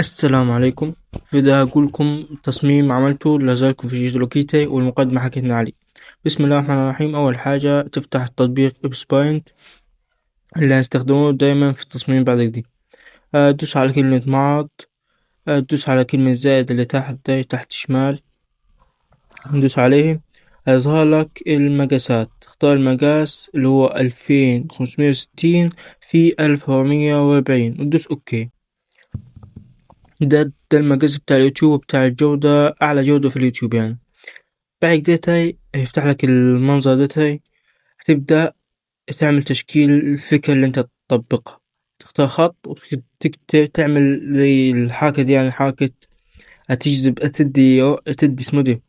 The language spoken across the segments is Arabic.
السلام عليكم. في البداية أقول لكم تصميم عملته لازالكم في جدول لوكيتي والمقدمة حكينا عليه. بسم الله الرحمن الرحيم. أول حاجة تفتح التطبيق إبس بوينت اللي هنستخدمه دايما في التصميم بعد كده. تدوس على كلمة مارك. تدوس على كلمة زائد اللي تحت داي تحت شمال، ندوس عليه. هيظهر لك المقاسات، تختار المقاس اللي هو 2560 في 1440 وتدوس أوكي. ده المقاس بتاع اليوتيوب، بتاع الجودة، أعلى جودة في اليوتيوب يعني. بعد ديتاي هيفتح لك المنظر ديتاي. هتبدأ تعمل تشكيل الفكرة اللي انت تطبقها. تختار خط وتكتب، تعمل زي الحركة دي، يعني حركة هتجذب، تدي اسمه دي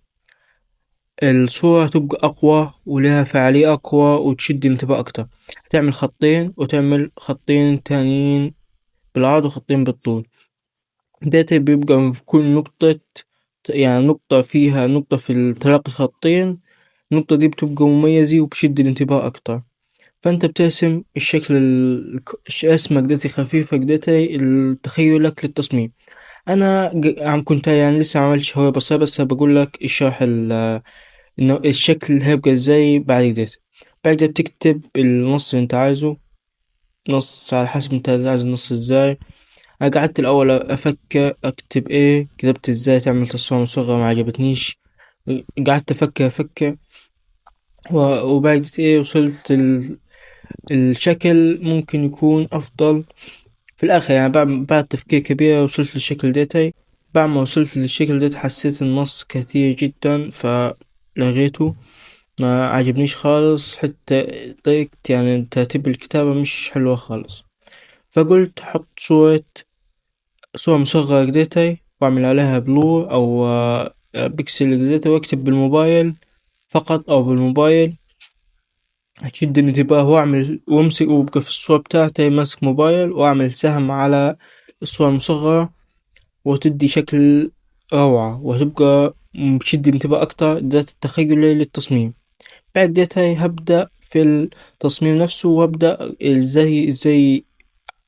الصورة تبقى أقوى ولها فعالية أقوى وتشد الانتباه أكتر. هتعمل خطين وتعمل خطين تانيين بالعرض وخطين بالطول. داتا بيبقى في كل نقطة، يعني نقطة فيها نقطة في تلاقي خطين، النقطة دي بتبقى مميزة وبشد الانتباه أكتر. فأنت بترسم الشكل رسمة كدتي خفيفة كدتي تخيلك للتصميم. أنا عم كنت يعني لسه عملتش هو بس بقول لك الشرح إنه الشكل هيبقى ازاي بعد كدة. بعد كده بتكتب النص اللي انت عايزه، نص على حسب انت عايز النص ازاي. أنا قعدت الأول أفكر أكتب إيه، كتبت إزاي تعمل تصميم مصغر ما عجبتنيش. قعدت أفكر وبعد إيه وصلت الشكل ممكن يكون أفضل في الآخر. يعني بعد تفكير كبير وصلت للشكل ديتي. بعد ما وصلت للشكل ديت حسيت النص كثير جدا فلغيته، ما عجبنيش خالص. حتى طريقة يعني ترتيب الكتابة مش حلوة خالص. فقلت حط صورة مصغرة جديتي وأعمل عليها بلور أو بيكسل جديتي، وأكتب بالموبايل فقط أو بالموبايل أشد الانتباه، وأعمل وأمسك وأبقى في الصورة بتاعتي ماسك موبايل، وأعمل سهم على الصورة المصغرة وتدي شكل روعة وتبقى بتشد الانتباه أكتر. ده التخيلي للتصميم. بعد ديتي هبدأ في التصميم نفسه، وأبدأ ازاي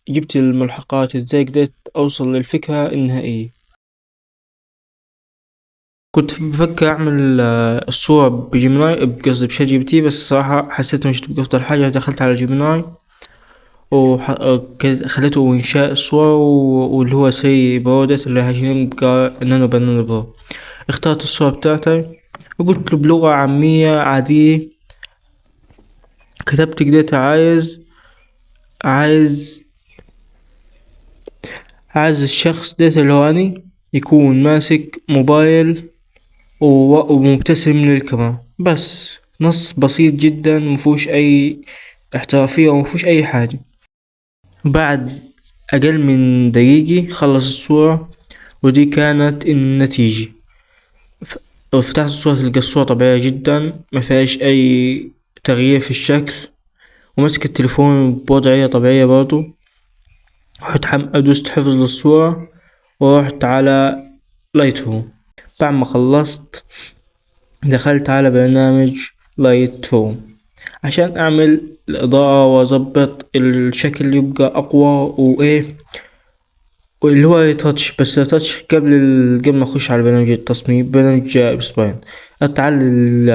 جبت الملحقات، ازاي قدرت أوصل للفكرة النهائية. كنت بفكر أعمل الصورة بجيميناي، قصدي بشات جي بي تي، بس الصراحة حسيت مش تبقى أفضل حاجة. دخلت على جيميناي وخليته إنشاء الصورة واللي هو سي برودت اللي عشان يبقى نانو بنانو برو. اخترت الصورة بتاعتي وقلت له بلغة عامية عادية. كتبت كده عايز الشخص ده اللي هو أني يكون ماسك موبايل ومبتسم للكاميرا. بس نص بسيط جدا مفهوش أي احترافية ومفهوش أي حاجة. بعد أقل من دقيقة خلص الصورة، ودي كانت النتيجة. ف- لو فتحت الصورة تلقى الصورة طبيعية جدا مفيهاش أي تغيير في الشكل، ومسك التليفون بوضعية طبيعية برضو. دوست حفظ للصورة ورحت على لايت روم. بعد ما خلصت دخلت على برنامج لايت روم عشان اعمل الاضاءة واظبط الشكل يبقى اقوى وايه، واللي هو تاتش. بس تاتش قبل ما اخش على برنامج التصميم، برنامج بسباين. اتعلل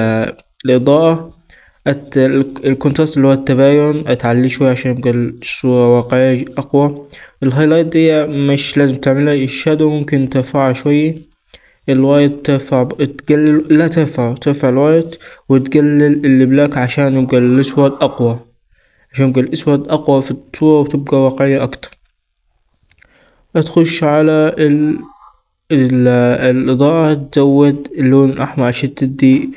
الاضاءة، الكونتراست اللي هو التباين اتعليه شوية عشان يبقى الصورة واقعية اقوى. الهايلايت دي مش لازم تعملها، الشادو ممكن ترفعها شوية. الوايت تقلل، لا ترفع الوايت وتقلل البلاك عشان يبقى الأسود أقوى، عشان يبقى الأسود أقوى في الصورة وتبقى واقعية أكتر. تخش على الإضاءة، تزود اللون الأحمر عشان تدي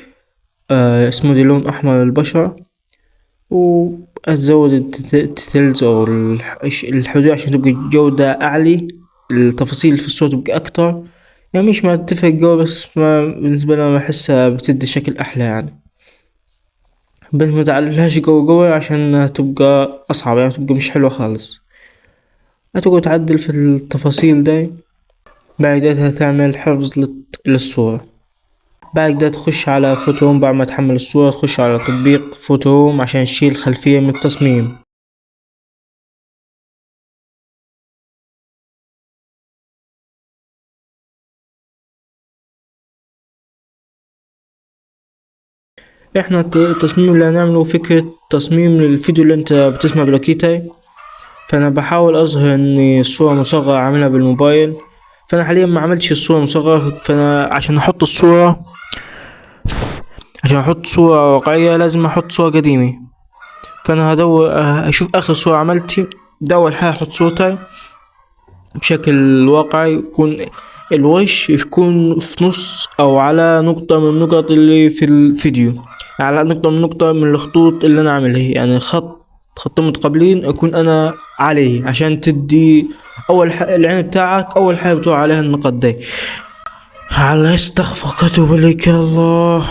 اسمه دي لون أحمر للبشرة. وتزود التلز أو الحدود عشان تبقى الجودة أعلى، التفاصيل في الصوت تبقى أكتر. يعني مش ما تتفق جوا، بس ما بالنسبة لي أنا بحسها بتدي شكل أحلى يعني. بس ما تعللهاش جوا عشان تبقى أصعب، يعني تبقى مش حلوة خالص. هتقعد تعدل في التفاصيل دي. بعدها تعمل حفظ للصورة. بعد تخش على فوتوم. بعد ما تحمل الصورة تخش على تطبيق فوتوم عشان تشيل خلفية من التصميم. احنا التصميم اللي هنعمله فكرة تصميم للفيديو اللي انت بتسمع بلوكيتاي. فانا بحاول اظهر ان الصورة مصغرة عاملها بالموبايل. فانا حاليا ما عملتش الصورة مصغرة، فانا عشان احط صورة واقعية لازم احط صورة قديمة. فانا هدور اشوف اخر صورة عملتي. ده اول حاجة احط صورتي بشكل واقعي، يكون الوش يكون في نص او على نقطة من النقط اللي في الفيديو، على نقطة من الخطوط اللي انا عاملها، يعني خطين متقابلين اكون انا عليه، عشان تدي العين بتاعك اول حاجة بتروح عليها النقط دي. على استغفر كتب لك يا الله.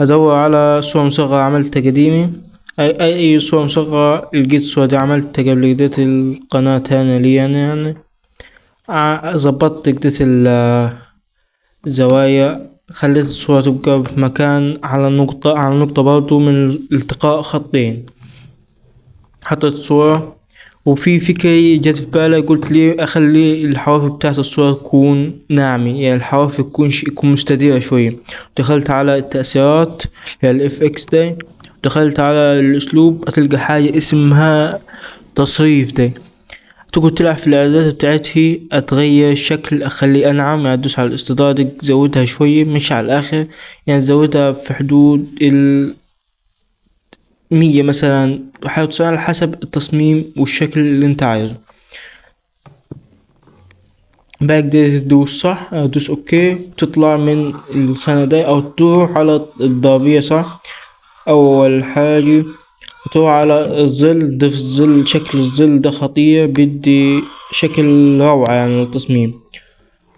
ادور على صورة مصغرة عملتها قديمة. اي صورة مصغرة لقيت صورة دي عملتها قبل كده القناة هنا لي انا يعني. ظبطت كده الزوايا، خليت الصورة تبقى في مكان على نقطة برضو من التقاء خطين. حطيت صورة، وفي فكرة جت في بالي، قلت لي أخلي الحواف بتاعت الصورة تكون ناعمة، يعني الحواف تكون مستديرة شوية. دخلت على التأثيرات اللي هي الاف اكس دي، دخلت على الأسلوب، هتلقى حاجة اسمها تصريف دي. تقعد تلعب في الإعدادات بتاعتها، أتغير الشكل، أخليه أنعم، يعني أدوس على الاستطراد زودها شوية مش على الآخر، يعني زودها في حدود 100 مثلا، حاول تصير على حسب التصميم والشكل اللي انت عايزه. بعد كده تدوس صح، تدوس اوكي، تطلع من الخانة دي او تروح على الضربية صح. اول حاجة تروح على الظل، ضيف الظل، شكل الظل ده خطير، بيدي شكل روعة يعني للتصميم.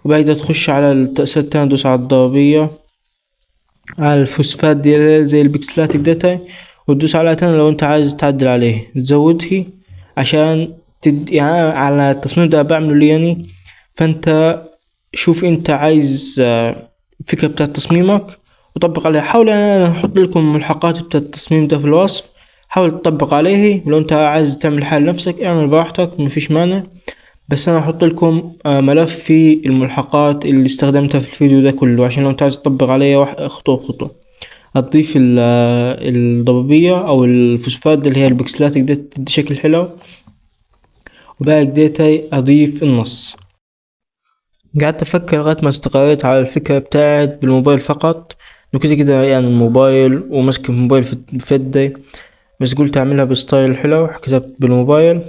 وبعد كده تخش على التأثير التاني، تدوس على الضربية، على الفوسفات دي زي البكسلات الداتا، وتدوس عليها تاني لو انت عايز تعدل عليه تزودها، عشان يعني على التصميم ده بعمله لي يعني. فانت شوف انت عايز الفكرة بتاعت تصميمك وطبق عليها. حاول، انا احط لكم ملحقات بتاعت التصميم ده في الوصف، حاول تطبق عليه. لو انت عايز تعمل حاجة لنفسك اعمل براحتك مفيش مانع، بس انا هحط لكم ملف فيه الملحقات اللي استخدمتها في الفيديو ده كله، عشان لو انت عايز تطبق عليه خطوة بخطوة. هتضيف الضبابية او الفوسفات دي اللي هي البكسلات كده تدي شكل حلو. وبعد كده اضيف النص. قعدت افكر لغاية ما استقريت على الفكرة بتاعت بالموبايل فقط، انه كده كده يعني الموبايل وماسك الموبايل في يدي، بس قلت اعملها بستايل حلو. كتبت بالموبايل،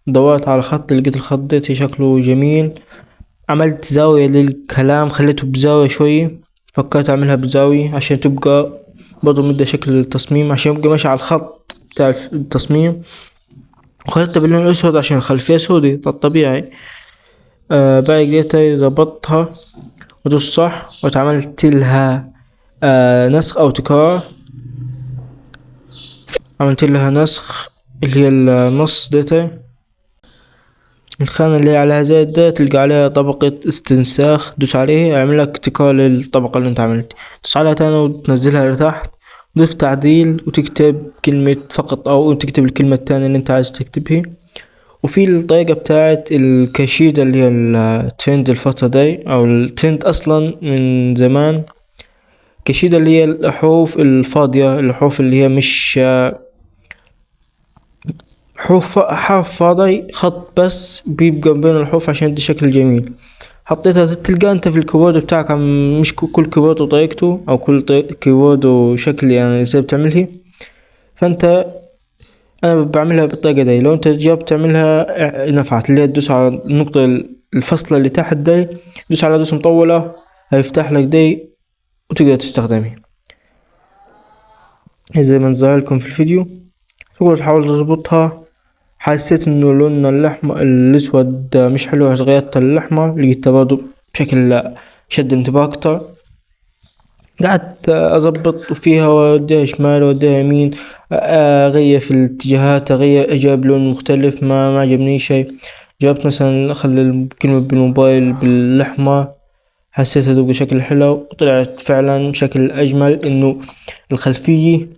دورت على خط، لقيت الخط ده شكله جميل، عملت زاوية للكلام، خليته بزاوية شوية، فكرت اعملها بزاوية عشان تبقى برضه مدة شكل للتصميم، عشان يبقى ماشي على الخط بتاع التصميم. وخليتها باللون الأسود عشان الخلفية سودي، ده الطبيعي. بعد كده ظبطتها ودوس صح، واتعملت لها نسخ أو تكرار. عملت لها نسخ اللي هي النص داتا، الخانة اللي هي عليها زائد ده تلقى عليها طبقة استنساخ، دوس عليه اعملك تكرار للطبقة اللي انت عملتها. دوس عليها تاني وتنزلها لتحت، ضيف تعديل وتكتب كلمة فقط، او تكتب الكلمة التانية اللي انت عايز تكتبها. وفي الطريقة بتاعت الكاشيدة اللي هي الترند الفترة دي، او الترند اصلا من زمان. كاشيدة اللي هي الحروف الفاضية، الحروف اللي هي مش حرف فاضي، خط بس بيبقى بين الحروف عشان يدي شكل جميل. حطيتها، تلقى انت في الكيبورد بتاعك مش كل كيبورد وطريقته، او كل كيبورد وشكل يعني ازاي بتعملها. فانت انا بعملها بالطريقة دي. لو انت جربت تعملها نفعت، اللي هي تدوس على النقطة الفصلة اللي تحت دي، دوس على دوس مطولة، هيفتح لك دي وتقدر تستخدمها زي ما نظهر لكم في الفيديو. تقدر تحاول تظبطها. حسيت انه لون اللحمة الاسود مش حلو، غيرت اللحمة لقيتها برضه بشكل شد انتباه اكتر. قعدت اضبط فيها واديها شمال واديها يمين، اغير في الاتجاهات، اغير اجيب لون مختلف، ما عجبني شيء. جربت مثلا اخلي الكلمة بالموبايل بالاحمر، حسيتها تبقى شكل حلو، وطلعت فعلا بشكل اجمل. انه الخلفية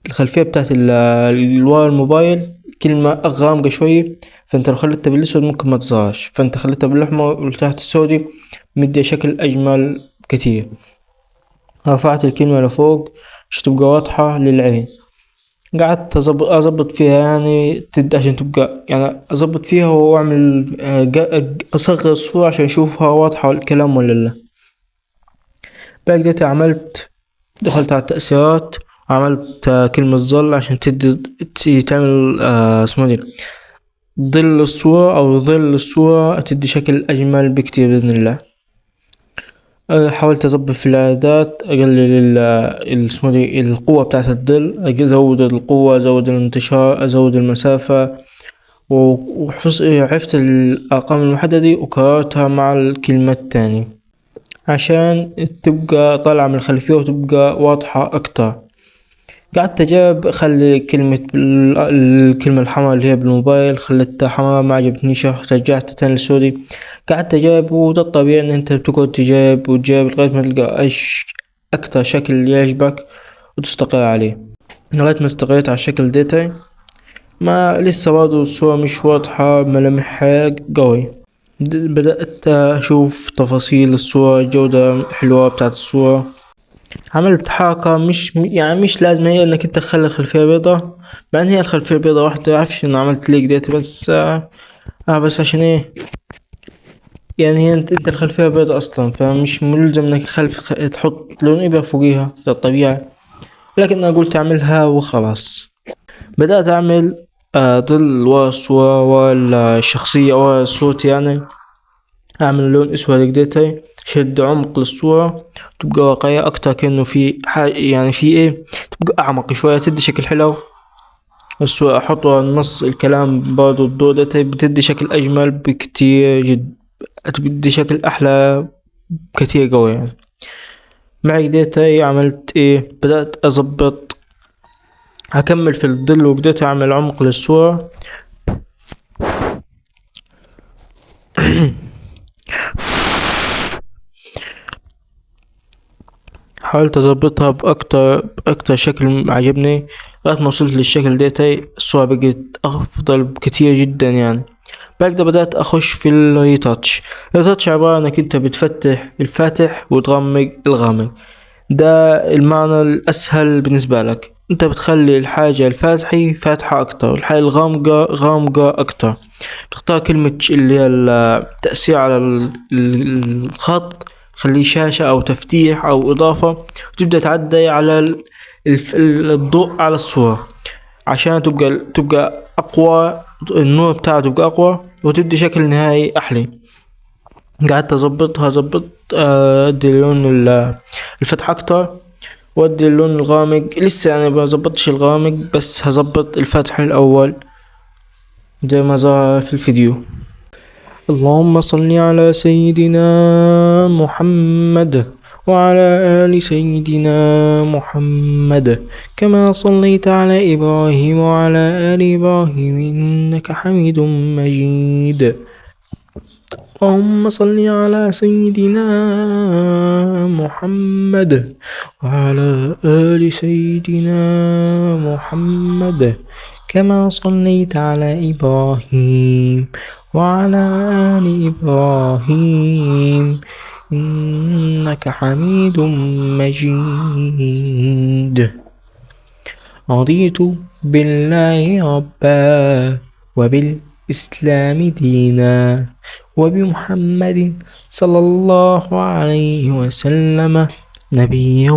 الخلفية بتاعت الورا الموبايل كلمة غامقة شوية، فانت لو خليتها بالاسود ممكن ما تظهرش، فانت خليتها بالاحمر وتحت السودي، مدي شكل اجمل كتير. رفعت الكلمة لفوق عشان تبقى واضحة للعين. قعدت أظبط فيها يعني عشان تبقى يعني أظبط فيها وأعمل أصغر الصورة عشان أشوفها واضحة الكلام ولا لأ. بعد كده دخلت على التأثيرات وعملت كلمة ظل عشان تعمل اسمه دي ظل الصورة أو ظل الصورة تدي شكل أجمل بكتير بإذن الله. حاولت أظبط في الإعدادات، أقلل اسمه دي القوة بتاعة الظل، أزود القوة، أزود الانتشار، أزود المسافة، عرفت الأرقام المحددة وكررتها مع الكلمة التانية عشان تبقى طالعة من الخلفية وتبقى واضحة أكتر. قعدت أجرب أخلي الكلمة الحمراء اللي هي بالموبايل خليتها حمراء، ما عجبتنيش، رجعت تاني للسوري. قعدت أجرب، وده الطبيعي إن أنت بتقعد تجرب وتجرب لغاية ما تلقى إيش أكتر شكل يعجبك وتستقر عليه. لغاية ما استقريت على الشكل ديتاي، ما لسه برضه الصورة مش واضحة، ملامحها قوي. بدأت أشوف تفاصيل الصورة، جودة حلوة بتاعت الصورة. عملت حركة مش لازم هي انك انت تخلي الخلفية بيضة، مع ان هي الخلفية بيضة واحدة. عارفش انه عملت ليك ديت، بس عشان ايه؟ يعني هي انت الخلفية بيضة اصلا، فمش ملزم انك تحط لون ابيض فوقيها، ده الطبيعي. لكن انا قلت اعملها وخلاص. بدأت اعمل ظل ورا الصورة ورا الشخصية ورا الصوت يعني. اعمل لون اسود كدهتي، شد عمق للصورة تبقى واقعية اكتر، كأنه في حاجة يعني في ايه، تبقى اعمق شوية، تدي شكل حلو. الصورة احط ورا النص الكلام برضو، الضوء دهتي بتدي شكل اجمل بكتير بتدي شكل احلى كتير قوي يعني. مع كدهتي عملت ايه، بدأت اظبط، هكمل في الظل وبدأت اعمل عمق للصورة. حاولت اظبطها باكتر شكل عجبني لغاية ما وصلت للشكل ديتي. الصورة بقت افضل بكتير جدا يعني. بعد كده بدأت اخش في الريتاتش. الريتاتش عبارة انك انت بتفتح الفاتح وتغمق الغامق. ده المعنى الاسهل بالنسبة لك، انت بتخلي الحاجة الفاتحة فاتحة اكتر، الحاجة الغامقة غامقة اكتر. بتختار كلمة اللي هي التأثير على الخط، خليه شاشة أو تفتيح أو إضافة، وتبدأ تعدي على الضوء على الصورة عشان تبقى أقوى، النور بتاعه تبقى أقوى وتدي شكل نهائي أحلى. قعدت أظبط أدي لون الفتح أكتر، وأدي اللون الغامق لسه يعني ما ظبطتش الغامق، بس هظبط الفتح الأول زي ما ظهر في الفيديو. اللهم صل على سيدنا محمد وعلى آل سيدنا محمد كما صليت على إبراهيم وعلى آل إبراهيم إنك حميد مجيد. اللهم صل على سيدنا محمد وعلى آل سيدنا محمد كما صليت على إبراهيم وعلى آل إبراهيم إنك حميد مجيد. رضيت بالله ربا وبالإسلام دينا وبمحمد صلى الله عليه وسلم نبيا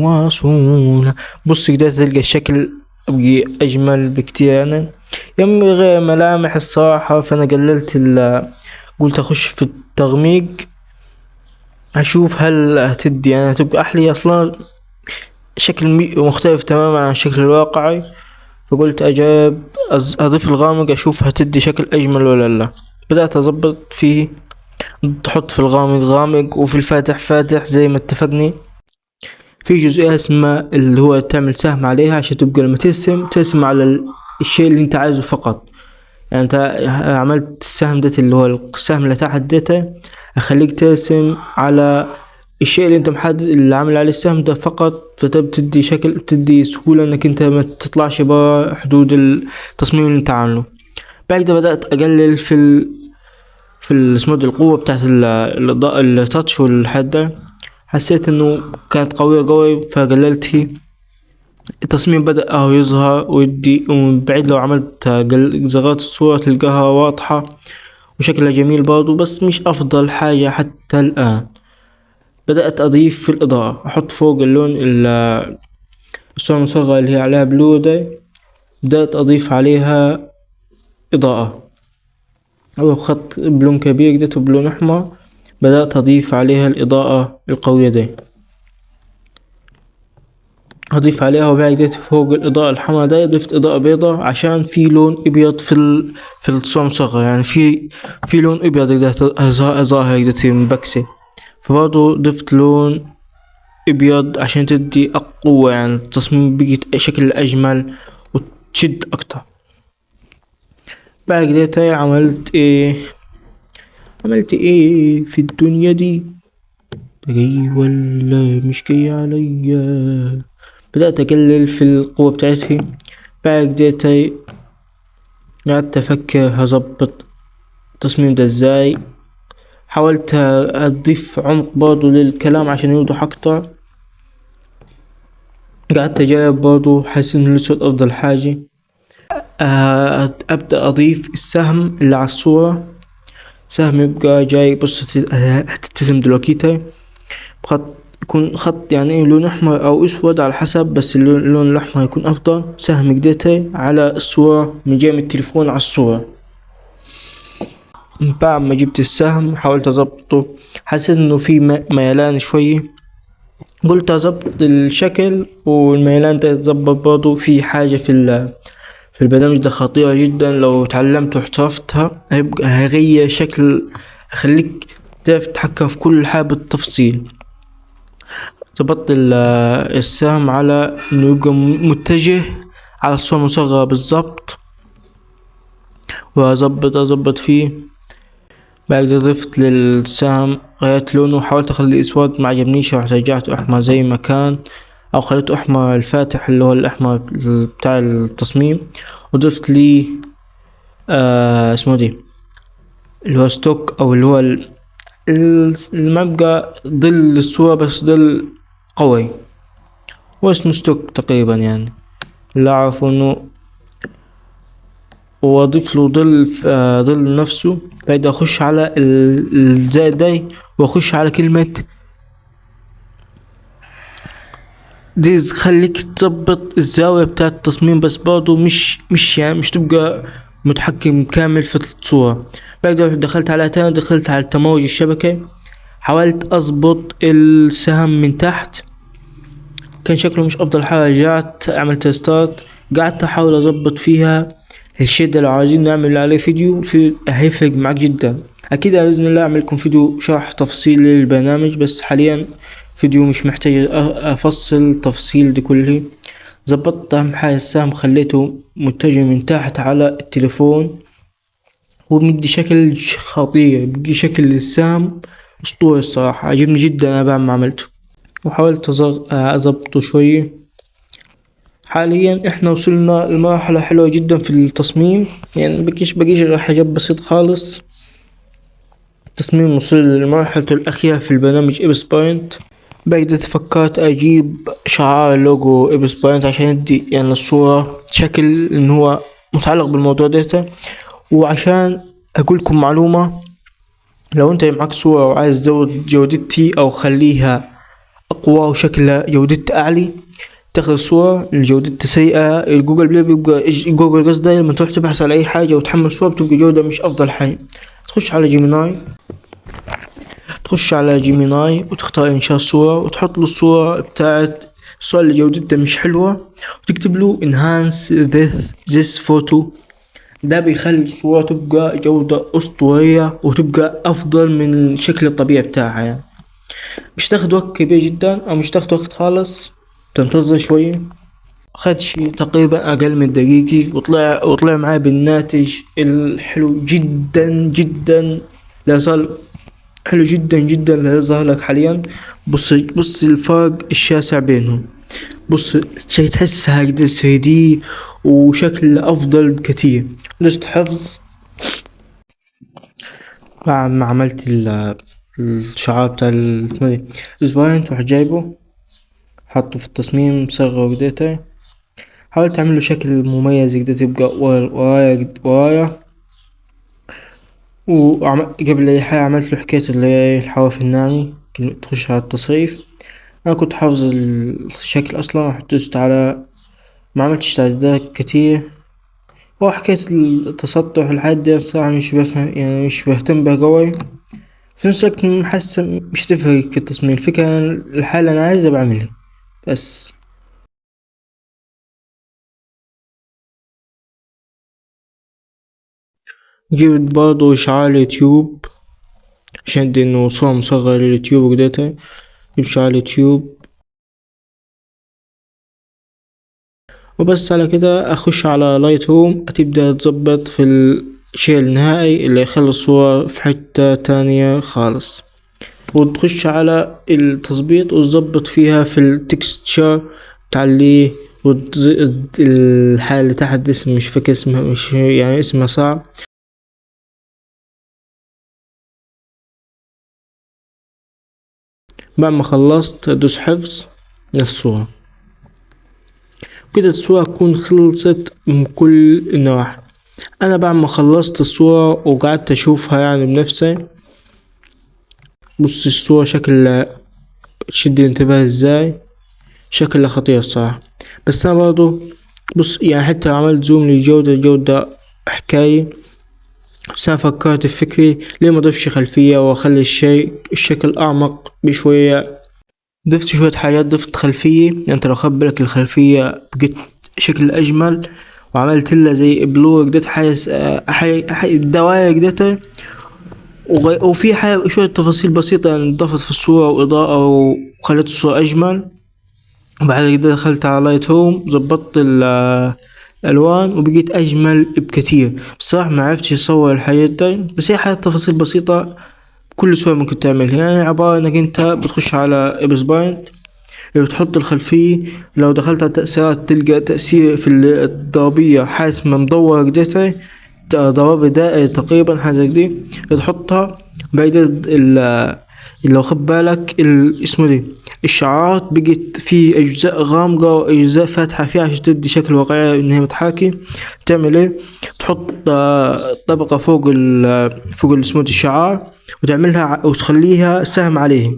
ورسولا. بص كده تلقى الشكل أبقي أجمل بكتير يعني. يم غير ملامح الصراحة، فأنا قلت أخش في التغميق أشوف هل هتدي يعني هتبقى أحلى. أصلا شكل مختلف تماما عن الشكل الواقعي، فقلت أجرب أضيف الغامق أشوف هتدي شكل أجمل ولا لا. بدأت أظبط فيه، تحط في الغامق غامق وفي الفاتح فاتح زي ما اتفقني. في جزئية اسمها اللي هو تعمل سهم عليها عشان تبقى لما ترسم على الشيء اللي انت عايزه فقط. يعني انت عملت السهم ده اللي هو السهم اللي تحت ديته، اخليك ترسم على الشيء اللي انت محدد اللي عامل عليه السهم ده فقط، فتبتدي شكل، بتدي سهولة انك انت ما تطلعش برا حدود التصميم اللي انت عامله. بعد كده بدأت اقلل في اسمه القوة بتاعت التاتش والحد ده. حسيت انه كانت قوية قوي فقللتها. التصميم بدأ يظهر ويدي، ومن بعيد لو عملت صغرت الصورة تلقاها واضحة وشكلها جميل برضو، بس مش أفضل حاجة حتى الآن. بدأت أضيف في الإضاءة، أحط فوق اللون الصورة المصغرة اللي هي عليها بلو داي، بدأت أضيف عليها إضاءة أو خط بلون كبير اديته بلون أحمر، بدأت أضيف عليها الإضاءة القوية دي، أضيف عليها. وبعد اديت فوق الإضاءة الحمراء دي ضفت إضاءة بيضة عشان في لون أبيض في الصورة المصغرة، يعني في لون أبيض ظاهر يقدر مبكسل، فبرضه ضفت لون أبيض عشان تدي قوة، يعني التصميم بقي شكل أجمل وتشد أكتر. بعد كده عملت ايه في الدنيا دي، جاي ولا مش جاي عليا. بدأت أقلل في القوة بتاعتي. بعد كده قعدت أفكر هظبط التصميم ده ازاي. حاولت أضيف عمق برضو للكلام عشان يوضح أكتر. قعدت أجرب برضو، حاسس إن الأسود أفضل حاجة. أبدأ أضيف السهم اللي على الصورة، سهم يبقى جاي، بص هتتسم دلوقتي بخط، يكون خط يعني لون أحمر أو أسود على حسب، بس اللون الأحمر يكون أفضل. سهم جديتي على الصورة من جهة التليفون على الصورة. بعد ما جبت السهم حاولت أظبطه، حسيت إنه في ميلان شوية، قلت أظبط الشكل والميلان ده يتظبط برضه. في حاجة في البرنامج ده خطيرة جدا، لو اتعلمت واحترفتها هيغير شكل، هيخليك تعرف تتحكم في كل حاجة بالتفصيل. ظبطت السهم على انه يبقى متجه على الصورة المصغرة بالظبط، وأظبط فيه. بعد ضفت للسهم، غيرت لونه وحاولت اخليه اسود، ما عجبنيش، رحت رجعته احمر زي ما كان، او خليته احمر الفاتح اللي هو الاحمر بتاع التصميم. وضفت لي اسمه دي اللي هو ستوك، او اللي هو المبقى ظل الصورة بس ظل قوي، واسمه ستوك تقريبا يعني، اللي اعرفه انه. واضيف له ظل نفسه. بعد اخش على الزائد داي، واخش على كلمة دي خليك تظبط الزاوية بتاعة التصميم، بس برضو مش يعني مش تبقى متحكم كامل في الصورة. بعد دخلت على تاني، دخلت على تموج الشبكة، حاولت اظبط السهم من تحت، كان شكله مش افضل حاجة. رجعت عملت ستارت، قعدت احاول اظبط فيها الشيء ده. لو عايزين نعمل عليه فيديو هيفرق معاك جدا. اكيد باذن الله اعمل لكم فيديو شرح تفصيلي للبرنامج، بس حاليا فيديو مش محتاج افصل التفصيل دي كله. ظبطت اهم حاجة السهم، خليته متجه من تحت على التليفون، ومدي شكل خطير، بيجي شكل السهم اسطوري الصراحة، عجبني جدا انا بعد ما عملته. وحاولت اظبطه شوية. حاليا احنا وصلنا لمرحلة حلوة جدا في التصميم، يعني بقيش غير حاجات بسيط خالص. التصميم وصل للمرحلة الأخيرة في البرنامج إبس بوينت. بقيت فكرت أجيب شعار لوجو إبس بوينت عشان يدي يعني الصورة شكل إن هو متعلق بالموضوع ده. وعشان أقولكم معلومة، لو أنت معك صورة وعايز تزود جودتي أو خليها أقوى وشكلها جودتها أعلى، تاخد الصورة اللي جودتها سيئة، الجوجل بلاي بيبقى جوجل قصدي، لما تروح تبحث على أي حاجة وتحمل صورة بتبقى جودة مش أفضل حاجة. تخش على جيميناي وتختار إنشاء صورة، وتحط له الصورة بتاعت الصورة اللي جودتها مش حلوة، وتكتب له enhance this photo. ده بيخلي الصورة تبقى جودة أسطورية وتبقى أفضل من الشكل الطبيعي بتاعها. يعني مش تاخد وقت كبير جدا أو مش تاخد وقت خالص، تنتظر شوية. أخد شي تقريبا أقل من دقيقة، وطلع معاه بالناتج الحلو جدا جدا. لا زال حلو جدا جدا، لا يظهر لك حاليا. بص الفرق الشاسع بينهم، بص شي تحسها كده 3D وشكل أفضل بكتير. دوست حفظ. بعد ما عملت الشعار بتاع الإسبوعين، تروح جايبه حطه في التصميم مصغره بديته، حاول تعمله شكل مميز كده تبقى ورايا. قبل أي حاجة عملت له حكاية اللي هي الحواف الناعمة تخش على التصريف. أنا كنت حافظ الشكل أصلا، دوست على ما عملتش تعديلات كتير. هو حكاية التسطح والحاجات دي الصراحة مش بفهم، يعني مش بهتم بها قوي. في نفس الوقت حاسة مش هتفرق في التصميم، الفكرة الحالة اللي أنا عايزها بعملها بس. جبت برضه شعار اليوتيوب عشان دي إنه صورة مصغرة لليوتيوب وكدهتا، جبت شعار اليوتيوب وبس. على كده أخش على لايت روم، تبدأ تظبط في الشيء النهائي اللي يخلي الصورة في حتة تانية خالص، وتخش على التظبيط وتظبط فيها في التكستشر، تعليه الحالة اللي تحت اسم مش فاكر اسمها، مش يعني اسمها صعب. بعد ما خلصت ادوس حفظ للصورة، كده الصورة تكون خلصت من كل النواحي. انا بعد ما خلصت الصورة وقعدت اشوفها يعني بنفسي، بص الصورة شكل شد الانتباه ازاي، شكلها خطير الصراحة. بس انا برضو بص يعني حتى لو عملت زوم للجودة، الجودة حكاية. بس انا فكرت في فكري ليه ما اضيفش خلفية واخلي الشكل اعمق بشوية. ضفت شوية حاجات، ضفت خلفية، يعني انت لو خد بالك الخلفية بقت شكل اجمل، وعملت لها زي بلور جديد حاجة دواير جديدة، وفي حاجة شوية تفاصيل بسيطة يعني ضافت في الصورة وإضاءة وخلت الصورة أجمل. وبعد كده دخلت على لايت هوم، ظبطت الألوان وبقيت أجمل بكتير. بصراحة ما عرفتش أصور الحاجات دي، بس هي حاجات تفاصيل بسيطة كل شوية ممكن تعملها. يعني عبارة إنك أنت بتخش على إبس بايند، بتحط الخلفية. لو دخلت على التأثيرات تلقى تأثير في الضبابية حاسمة مدورة كدهتا، ضبابة دائري تقريبا حاجة زي دي، تحطها. بعدين لو خد بالك اسمه دي الشعارات بقت في أجزاء غامقة وأجزاء فاتحة فيها عشان تدي شكل واقعي إن هي متحاكي. تعمل إيه؟ تحط طبقة فوق اسمه دي الشعار، وتعملها وتخليها سهم عليه،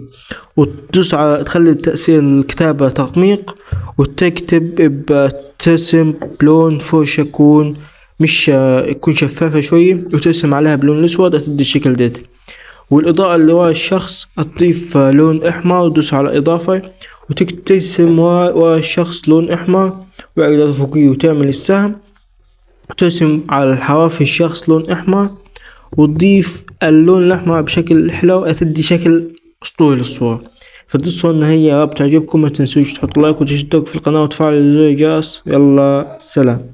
وتدوس على تخلي تأثير الكتابة تغميق، وتكتب بترسم بلون فرشة يكون مش يكون شفافة شوية، وترسم عليها بلون الأسود هتدي الشكل ديت. والإضاءة اللي ورا الشخص تضيف لون أحمر، وتدوس على إضافة وترسم ورا الشخص لون أحمر، وبعد فوقيه وتعمل السهم وترسم على الحواف الشخص لون أحمر، وتضيف اللون الأحمر بشكل حلو، هتدي شكل أسطوري للصورة. فدي الصورة النهائية، يا رب تعجبكم. ما تنسوش تحطوا لايك وتشتركوا في القناة وتفعلوا زر الجرس. يلا سلام.